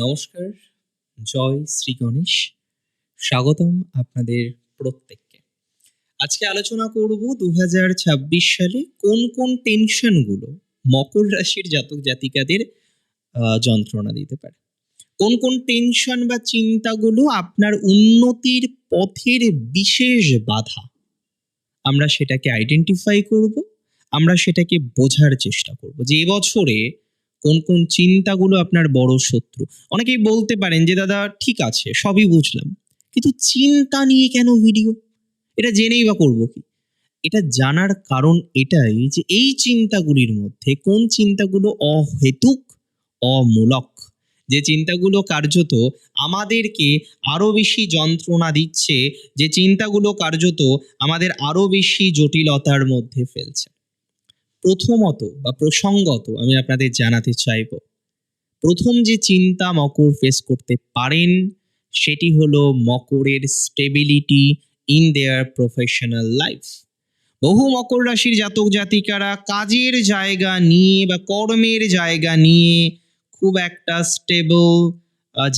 নমস্কার, জয় শ্রী গণেশ। স্বাগতম আপনাদের প্রত্যেককে। আজকে আলোচনা করব 2026 সালে কোন কোন টেনশনগুলো মকর রাশির জাতক জাতিকাদের যন্ত্রণা দিতে পারে। কোন কোন টেনশন বা চিন্তাগুলো আপনার উন্নতির পথের বিশেষ বাধা। আমরা সেটাকে আইডেন্টিফাই করব, আমরা সেটাকে বোঝার চেষ্টা করব যে এবছরে কোন কোন চিন্তাগুলো আপনার বড় শত্রু। অনেকেই বলতে পারেন যে দাদা ঠিক আছে, সবই বুঝলাম, কিন্তু চিন্তা নিয়ে কেন ভিডিও? এটা জেনেই বা করবো কি? এটা জানার কারণ এটাই যে এই চিন্তাগুলির মধ্যে কোন চিন্তাগুলো অহেতুক, অমূলক, যে চিন্তাগুলো কার্যত আমাদেরকে আরো বেশি যন্ত্রণা দিচ্ছে, যে চিন্তাগুলো কার্যত আমাদের আরো বেশি জটিলতার মধ্যে ফেলছে। প্রথমত বা প্রসঙ্গত আমি আপনাদের জানাতে চাইব, প্রথম যে চিন্তা মকর ফেস করতে পারেন সেটি হলো মকরের stability in their professional life. বহু মকর রাশির জাতক জাতিকারা কাজের জায়গা নিয়ে বা কর্মের জায়গা নিয়ে খুব একটা স্টেবল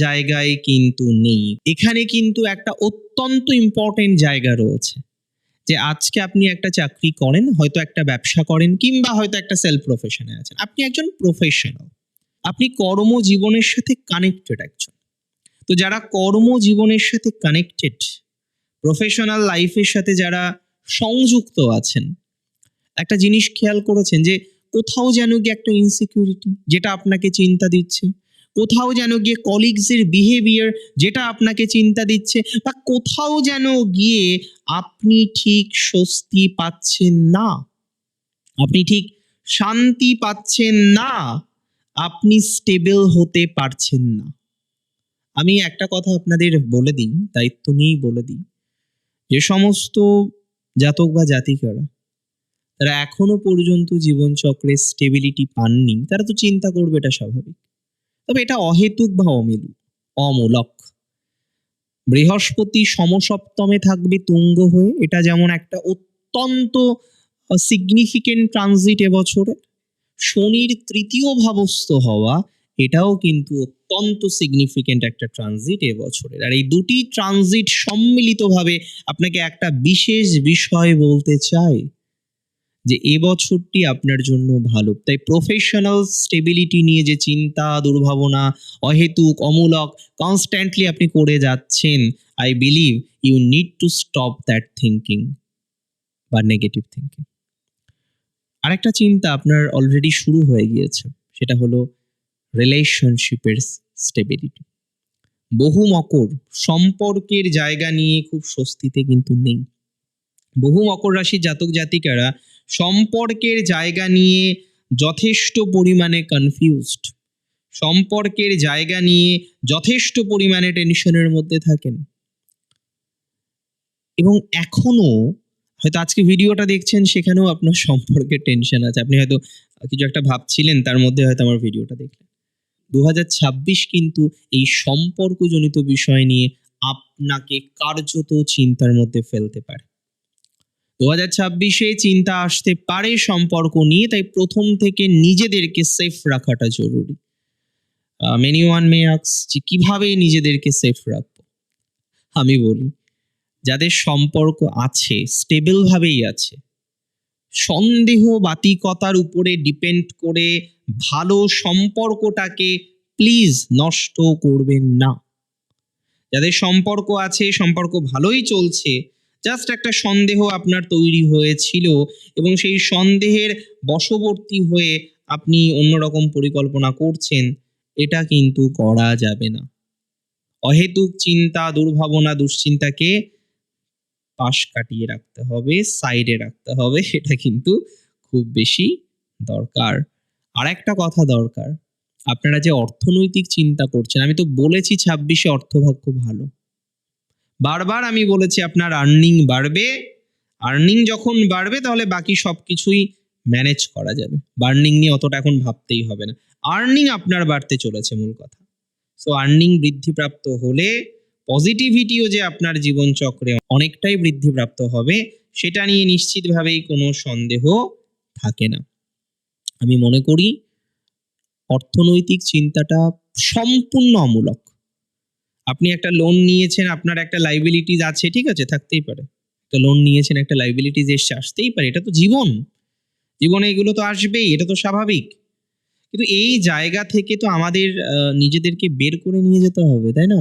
জায়গায় কিন্তু নেই। এখানে কিন্তু একটা অত্যন্ত ইম্পর্টেন্ট জায়গা রয়েছে যে আজকে আপনি একটা চাকরি করেন, হয়তো একটা ব্যবসা করেন, কিংবা হয়তো একটা সেলফ প্রফেশনে আছেন, আপনি একজন প্রফেশনাল, আপনি কর্মজীবনের সাথে কানেক্টেড একজন। তো যারা কর্মজীবনের সাথে কানেক্টেড, প্রফেশনাল লাইফের সাথে যারা সংযুক্ত আছেন, একটা জিনিস খেয়াল করেছেন যে কোথাও যেন গিয়ে একটা ইনসিকিউরিটি যেটা আপনাকে চিন্তা দিচ্ছে, কোথাও যেন গিয়ে কলিগসের বিহেভিয়ার যেটা আপনাকে চিন্তা দিচ্ছে, বা কোথাও যেন গিয়ে আপনি ঠিক স্বস্তি পাচ্ছেন না, আপনি ঠিক শান্তি পাচ্ছেন না, আপনি স্টেবল হতে পারছেন না। আমি একটা কথা আপনাদের বলে দিই, দায়িত্ব নিয়েই বলে দিই, যে সমস্ত জাতক বা জাতিকারা তারা এখনো পর্যন্ত জীবনচক্রে স্টেবিলিটি পাননি, তারা তো চিন্তা করবে, এটা স্বাভাবিক। তবে এটা অহেতুক বা অমূলক। বৃহস্পতি সমসপ্তমে থাকবে তুঙ্গ হয়ে, এটা যেমন একটা অত্যন্ত সিগনিফিকেন্ট ট্রানজিট এবছরে। শনির তৃতীয় ভাবস্থ হওয়া, এটাও কিন্তু অত্যন্ত সিগনিফিকেন্ট একটা ট্রানজিট এবছরের। আর এই দুটি ট্রানজিট সম্মিলিতভাবে আপনাকে একটা বিশেষ বিষয় বলতে চাই যে এবছরটি আপনার জন্য ভালো। তাই প্রফেশনাল স্টেবিলিটি নিয়ে যে চিন্তা, দুর্ভাবনা, অহেতুক, অমূলক কনস্ট্যান্টলি আপনি করে যাচ্ছেন, I believe you need to stop that thinking বা নেগেটিভ থিঙ্কিং। আরেকটা চিন্তা আপনার অলরেডি শুরু হয়ে গিয়েছে, সেটা হলো রিলেশনশিপের স্টেবিলিটি। বহু মকর সম্পর্কের জায়গা নিয়ে খুব স্বস্তিতে কিন্তু নেই। বহু মকর রাশির জাতক জাতিকারা সম্পর্কের জায়গা নিয়ে যথেষ্ট পরিমাণে কনফিউজড, সম্পর্কের জায়গা নিয়ে যথেষ্ট পরিমাণে টেনশনের মধ্যে থাকেন। এবং এখনো হয়তো আজকে ভিডিওটা দেখছেন, সেখানেও আপনার সম্পর্কের টেনশন আছে। আপনি হয়তো কিছু একটা ভাবছিলেন, তার মধ্যে হয়তো আমার ভিডিওটা দেখলেন। 2026 কিন্তু এই সম্পর্কজনিত বিষয় নিয়ে আপনাকে কার্যত চিন্তার মধ্যে ফেলতে পারে। 2026-এ চিন্তা আসতে পারে সম্পর্ক নিয়ে, তাই প্রথম থেকে নিজেদেরকে সেফ রাখাটা জরুরি। মেনি ওয়ান মে আস্ক যে কিভাবে নিজেদেরকে সেফ রাখবো। আমি বলি, যাদের সম্পর্ক আছে, স্টেবল ভাবেই আছে, সন্দেহবাতিকতার উপরে ডিপেন্ড করে ভালো সম্পর্কটাকে প্লিজ নষ্ট করবেন না। যাদের সম্পর্ক আছে, সম্পর্ক ভালোই চলছে, জাস্ট একটা সন্দেহ আপনার তৈরি হয়েছিল এবং সেই সন্দেহের বশবর্তী হয়ে আপনি অন্যরকম পরিকল্পনা করছেন, এটা কিন্তু করা যাবে না। অহেতুক চিন্তা, দুর্ভাবনা, দুশ্চিন্তাকে পাশ কাটিয়ে রাখতে হবে, সাইডে রাখতে হবে, এটা কিন্তু খুব বেশি দরকার। আর একটা কথা দরকার, আপনারা যে অর্থনৈতিক চিন্তা করছেন, আমি তো বলেছি 26-এ অর্থভাগ্য ভালো, বারবার আমি বলেছি আপনার আর্নিং বাড়বে। আর্নিং যখন বাড়বে তাহলে বাকি সবকিছুই ম্যানেজ করা যাবে। বার্নিং নিয়ে অতটা এখন ভাবতেই হবে না, আর্নিং আপনার বাড়তে চলেছে মূল কথা। সো আর্নিং বৃদ্ধিপ্রাপ্ত হলে পজিটিভিটিও যে আপনার জীবনচক্রে অনেকটাই বৃদ্ধিপ্রাপ্ত হবে, সেটা নিয়ে নিশ্চিতভাবেই কোনো সন্দেহ থাকে না। আমি মনে করি অর্থনৈতিক চিন্তাটা সম্পূর্ণ অমূলক। আপনি একটা লোন নিয়েছেন, আপনার একটা লাইবিলিটিস আছে, ঠিক আছে, থাকতেই পারে। একটা লোন নিয়েছেন, একটা লাইবিলিটিস এসছে, আসতেই পারে, এটা তো জীবন। জীবনে এগুলো তো আসবেই, এটা তো স্বাভাবিক। কিন্তু এই জায়গা থেকে তো আমাদের নিজেদেরকে বের করে নিয়ে যেতে হবে, তাই না?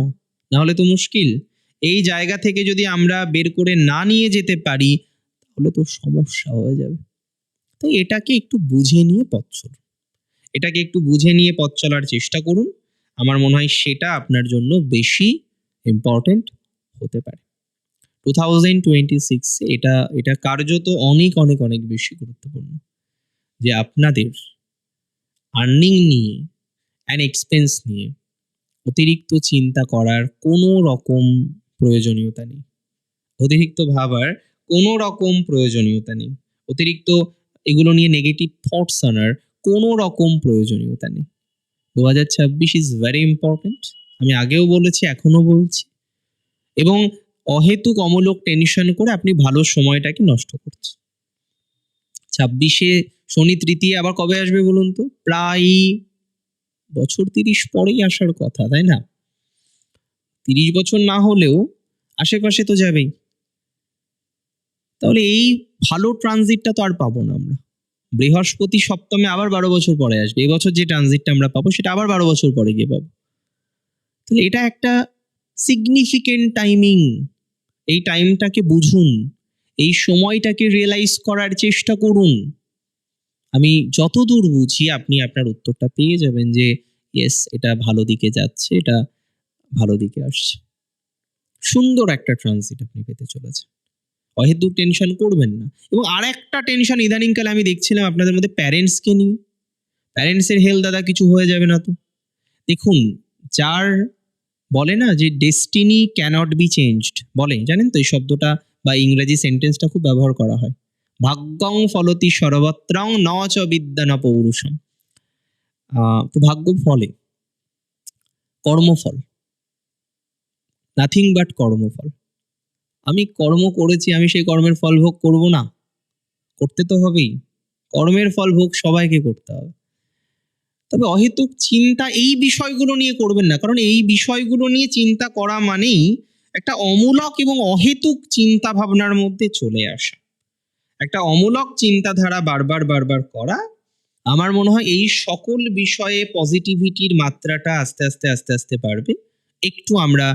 নাহলে তো মুশকিল। এই জায়গা থেকে যদি আমরা বের করে না নিয়ে যেতে পারি, তাহলে তো সমস্যা হয়ে যাবে। তো এটাকে একটু বুঝে নিয়ে পথ চলুন। এটাকে একটু বুঝে নিয়ে পথ চলার চেষ্টা করুন। আমার মনে হয় সেটা আপনার জন্য বেশি ইম্পর্টেন্ট হতে পারে। 2026 এটা কার্যত অনেক অনেক অনেক বেশি গুরুত্বপূর্ণ যে আপনাদের আর্নিং নিয়ে অ্যান্ড এক্সপেন্স নিয়ে অতিরিক্ত চিন্তা করার কোনো রকম প্রয়োজনীয়তা নেই। অতিরিক্ত ভাবার কোনো রকম প্রয়োজনীয়তা নেই। অতিরিক্ত এগুলো নিয়ে নেগেটিভ থটস আনার কোনো রকম প্রয়োজনীয়তা নেই। 2026 ইজ ভেরি ইম্পর্টেন্ট। আমি আগেও বলেছি, এখনো বলছি। এবং অহেতুক অমূলক টেনশন করে আপনি ভালো সময়টাকে নষ্ট করছেন। 26-এ শনি তৃতীয়া আবার কবে আসবে বলুন তো? প্রায় বছর 30 পরেই আসার কথা, তাই না? 30 বছর না হলেও আশেপাশে তো যাবেই। তাহলে এই ভালো ট্রানজিটটা তো আর পাবো না আমরা। বৃহস্পতি সপ্তমে আবার 12 বছর পরে আসবে। এবছর যে ট্রানজিটটা আমরা পাবো সেটা আবার 12 বছর পরে গিয়ে পাবো। তাহলে এটা একটা সিগনিফিকেন্ট টাইমিং। এই টাইমটাকে বুঝুন। এই সময়টাকে রিয়েলাইজ করার চেষ্টা করুন। আমি যতদূর বুঝি আপনি আপনার উত্তরটা পেয়ে যাবেন যে ইয়েস, এটা ভালো দিকে যাচ্ছে, এটা ভালো দিকে আসছে। সুন্দর একটা ট্রানজিট আপনি পেতে চলেছেন। অহেতুক টেনশন করবেন না। এবং আরেকটা টেনশন ইদানিংকালে আমি দেখছিলাম আপনাদের মধ্যে প্যারেন্টসকে নিয়ে। প্যারেন্টসের হেলথ দাদা কিছু হয়ে যাবে না তো? দেখুন, যার বলে না যে ডেস্টিনি ক্যানট বি চেঞ্জড, বলে, জানেন তো এই শব্দটা বা ইংরেজি সেন্টেন্সটা খুব ব্যবহার করা হয়। ভাগ্যং ফলতি সর্বত্রং ন চ বিদ্যা ন পৌরুষম। তো ভাগ্য ফলে, কর্মফল, নাথিং বাট কর্মফল। আমি কর্ম করেছি, আমি সেই কর্মের ফল ভোগ করব না? করতে তো হবেই। কর্মের ফল ভোগ সবাইকে করতে হবে। তবে অহেতুক চিন্তা এই বিষয়গুলো নিয়ে করবেন না, কারণ এই বিষয়গুলো নিয়ে চিন্তা করা মানেই একটা অমূলক এবং অহেতুক চিন্তা ভাবনার মধ্যে চলে আসা। একটা অমূলক চিন্তাধারা বারবার বারবার করা। আমার মনে হয় এই সকল বিষয়ে পজিটিভিটির মাত্রাটা আস্তে আস্তে আস্তে আস্তে বাড়বে। একটু আমরা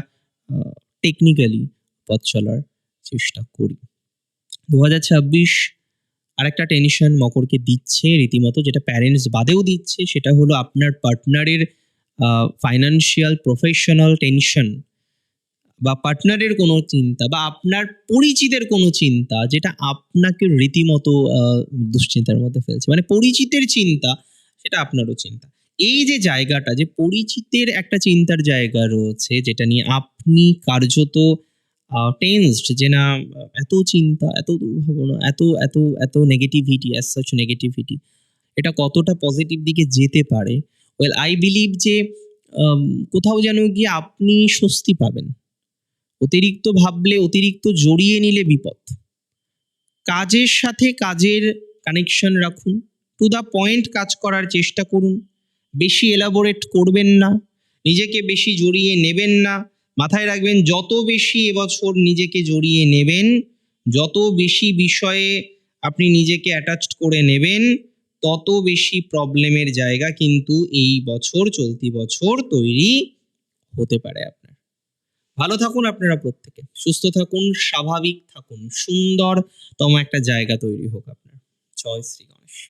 টেকনিক্যালি পথ চলার চেষ্টা করি। 2026 আরেকটা টেনশন মকরকে দিচ্ছে রীতিমতো, যেটা প্যারেন্টস বাদেও দিচ্ছে, সেটা হলো আপনার পার্টনারের ফাইন্যান্সিয়াল প্রফেশনাল টেনশন, বা পার্টনারের কোনো চিন্তা, বা আপনার পরিচিতের কোনো চিন্তা, যেটা আপনাকে রীতিমতো দুশ্চিন্তার মধ্যে ফেলছে। মানে পরিচিতের চিন্তা, সেটা আপনারও চিন্তা। এই যে জায়গাটা, যে পরিচিতের একটা চিন্তার জায়গা রয়েছে, যেটা নিয়ে আপনি কার্যত টেন্সড, যে না, এত চিন্তা, এত দুর্ভাবনা, এত এত এত নেগেটিভিটি, অ্যাজ সাচ নেগেটিভিটি, এটা কতটা পজিটিভ দিকে যেতে পারে? ওয়েল, আই বিলিভ যে কোথাও যেন গিয়ে আপনি স্বস্তি পাবেন। অতিরিক্ত ভাবলে, অতিরিক্ত জড়িয়ে নিলে বিপদ। কাজের সাথে কাজের কানেকশন রাখুন। টু দ্য পয়েন্ট কাজ করার চেষ্টা করুন। বেশি এলাবোরেট করবেন না, নিজেকে বেশি জড়িয়ে নেবেন না। মাথায় রাখবেন, যত বেশি এবছর নিজেকে জড়িয়ে নেবেন, যত বেশি বিষয়ে আপনি নিজেকে অ্যাটাচড করে নেবেন, তত বেশি প্রবলেমের জায়গা কিন্তু এই বছর, চলতি বছর তৈরি হতে পারে আপনার। ভালো থাকুন আপনারা প্রত্যেকে, সুস্থ থাকুন, স্বাভাবিক থাকুন, সুন্দরতম একটা জায়গা তৈরি হোক আপনার। জয় শ্রী গণেশ।